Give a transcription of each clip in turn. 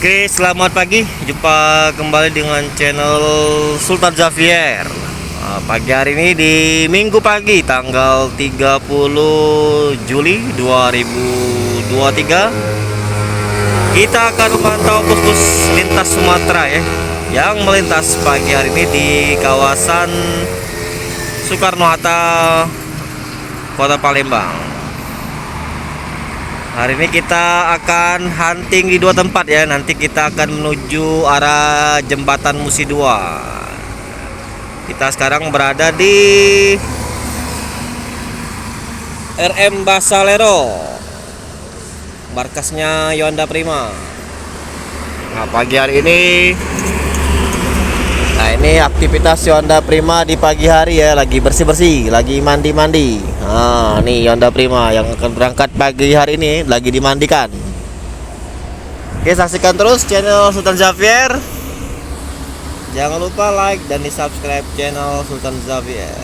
Oke, selamat pagi. Jumpa kembali dengan channel Sultan Xavier. Pagi hari ini di Minggu pagi tanggal 30 Juli 2023, kita akan memantau bus-bus lintas Sumatera ya, yang melintas pagi hari ini di kawasan Soekarno-Hatta, Kota Palembang. Hari ini kita akan hunting di dua tempat ya. Nanti kita akan menuju arah jembatan Musi 2. Kita sekarang berada di RM Basalero, markasnya Yonda Prima. Nah, pagi hari ini, ini aktivitas Yonda Prima di pagi hari ya, lagi bersih-bersih, lagi mandi-mandi. Nah, nih Yonda Prima yang akan berangkat pagi hari ini lagi dimandikan. Oke, saksikan terus channel Sultan Xavier. Jangan lupa like dan di subscribe channel Sultan Xavier.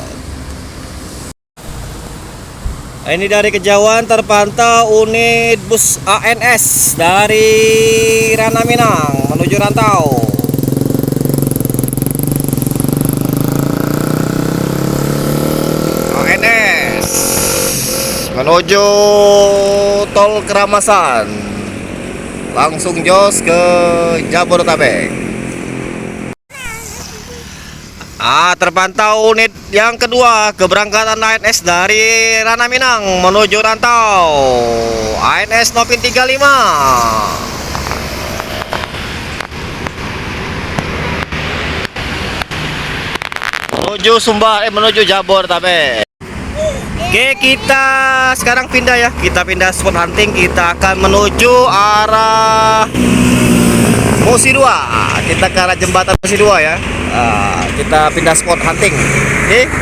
Nah, ini dari kejauhan terpantau unit bus ANS dari Rana Minang menuju Rantau. ANS menuju tol Keramasan, langsung jos ke Jabodetabek. Terpantau unit yang kedua keberangkatan ANS dari Rana Minang menuju Rantau, ANS Nopin 35. Menuju Jabodetabek. Oke, kita sekarang pindah ya. Kita pindah spot hunting. Kita akan menuju arah Musi 2. Kita ke arah jembatan Musi 2 ya. Kita pindah spot hunting. Oke,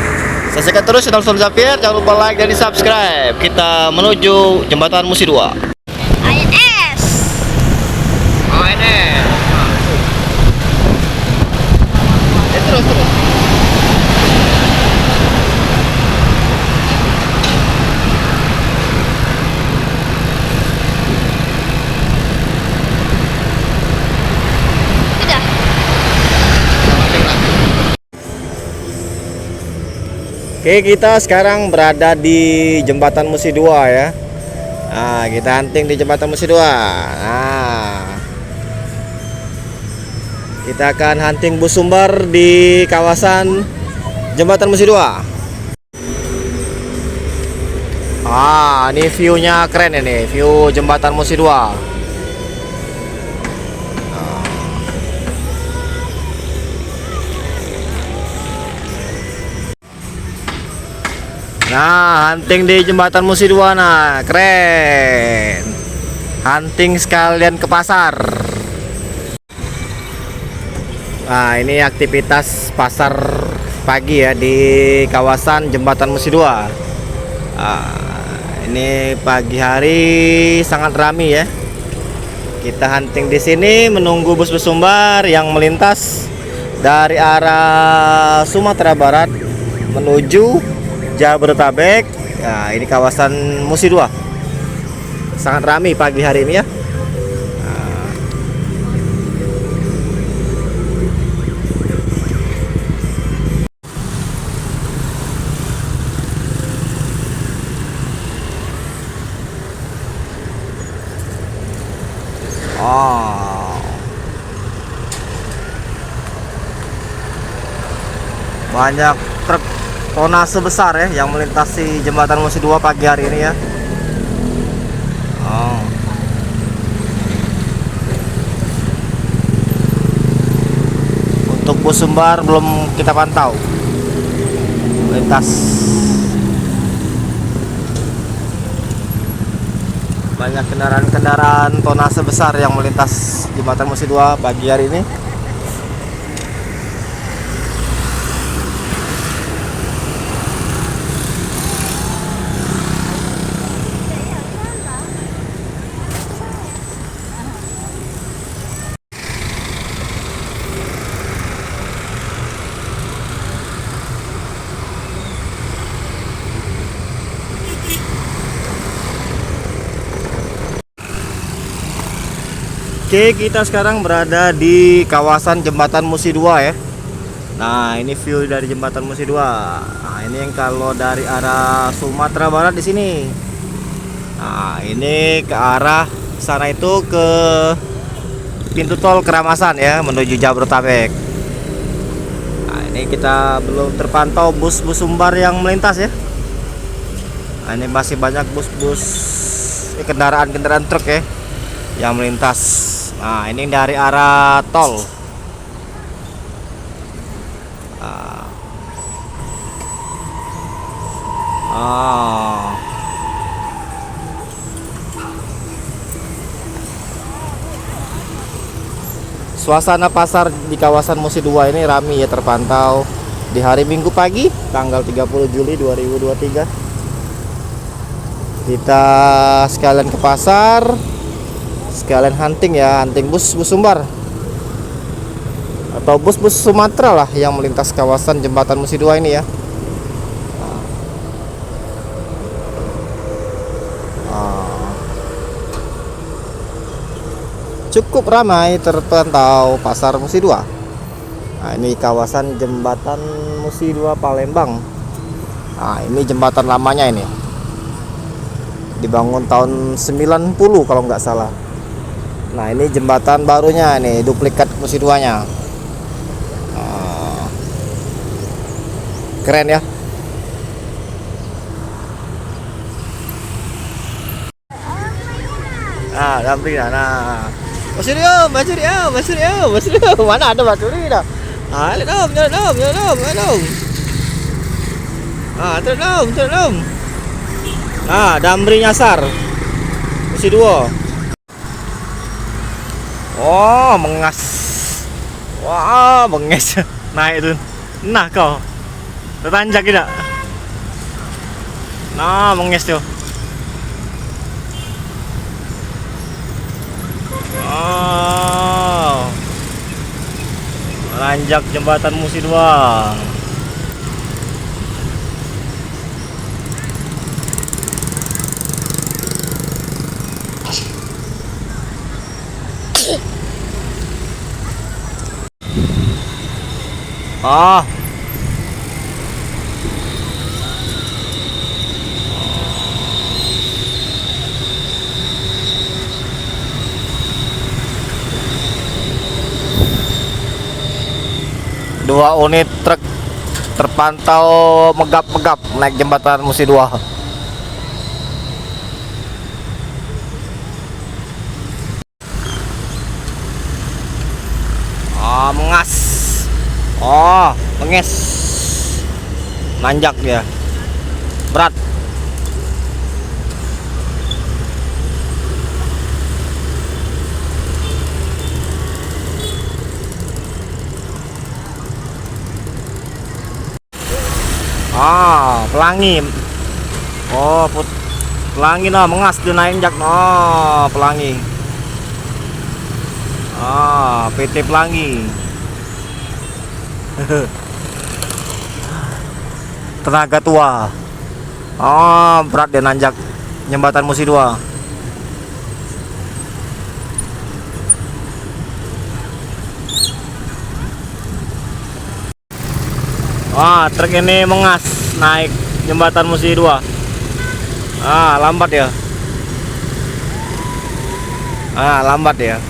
saksikan terus channel Sultan Xavier. Jangan lupa like dan di subscribe. Kita menuju jembatan Musi 2. ANS. Terus. Udah. Oke, kita sekarang berada di jembatan Musi 2 ya. Kita hunting di jembatan Musi 2. Kita akan hunting bus sumber di kawasan jembatan Musi 2. Ini view-nya keren ini, view jembatan Musi 2. Nah, hunting di jembatan Musi 2, nah keren. Hunting sekalian ke pasar. Nah, ini aktivitas pasar pagi ya di kawasan jembatan Musi 2. Ini pagi hari sangat ramai ya. Kita hunting di sini menunggu bus-bus sumber yang melintas dari arah Sumatera Barat menuju Jabodetabek. Nah, ini kawasan Musi 2. Sangat ramai pagi hari ini ya. Banyak truk tonase besar ya yang melintasi jembatan Musi 2 pagi hari ini ya. Untuk bus sumber belum kita pantau melintas. Banyak kendaraan-kendaraan tonase besar yang melintas jembatan Musi 2 pagi hari ini. Oke, kita sekarang berada di kawasan Jembatan Musi 2 ya. Nah, ini view dari Jembatan Musi 2. Nah, ini yang kalau dari arah Sumatera Barat di sini. Nah, ini ke arah sana itu ke pintu tol Keramasan ya, menuju Jabodetabek. Nah, ini kita belum terpantau bus-bus Sumbar yang melintas ya. Nah, ini masih banyak bus-bus kendaraan-kendaraan truk ya yang melintas. Nah, ini dari arah tol. Suasana pasar di kawasan Musi 2 ini ramai ya, terpantau di hari Minggu pagi tanggal 30 Juli 2023. Kita sekalian ke pasar, sekalian hunting ya, hunting bus-bus Sumbar atau bus-bus Sumatera lah yang melintas kawasan Jembatan Musi 2 ini ya. Cukup ramai terpantau pasar Musi 2. Nah, ini kawasan Jembatan Musi 2 Palembang. Nah, ini jembatan lamanya ini. Dibangun tahun 90 kalau nggak salah. Nah, ini jembatan barunya ini, duplikat Musi 2-nya. Keren ya. Nah, damping nah. Mas Suryo, mana ada Mas Suryo dah. Ah, jalan om. Ah, terus. Nah, Damri nyasar. Musi 2. Oh, mengas. Wah, menges. Naik tuh. Nah, kau. Tertanjak tidak? Nah, menges tuh. Oh, nanjak jembatan Musi 2. Oh, dua unit truk terpantau megap-megap naik jembatan Musi 2. Oh, mengas. Oh, menges. Nanjak dia. Berat. Pelangi. Oh, pelangi no, mengas dia naik jak no, pelangi. PT Pelangi. Tenaga tua. Berat dia nanjak jembatan Musi 2. Truk ini mengas naik jembatan Musi 2. Lambat ya. Lambat ya.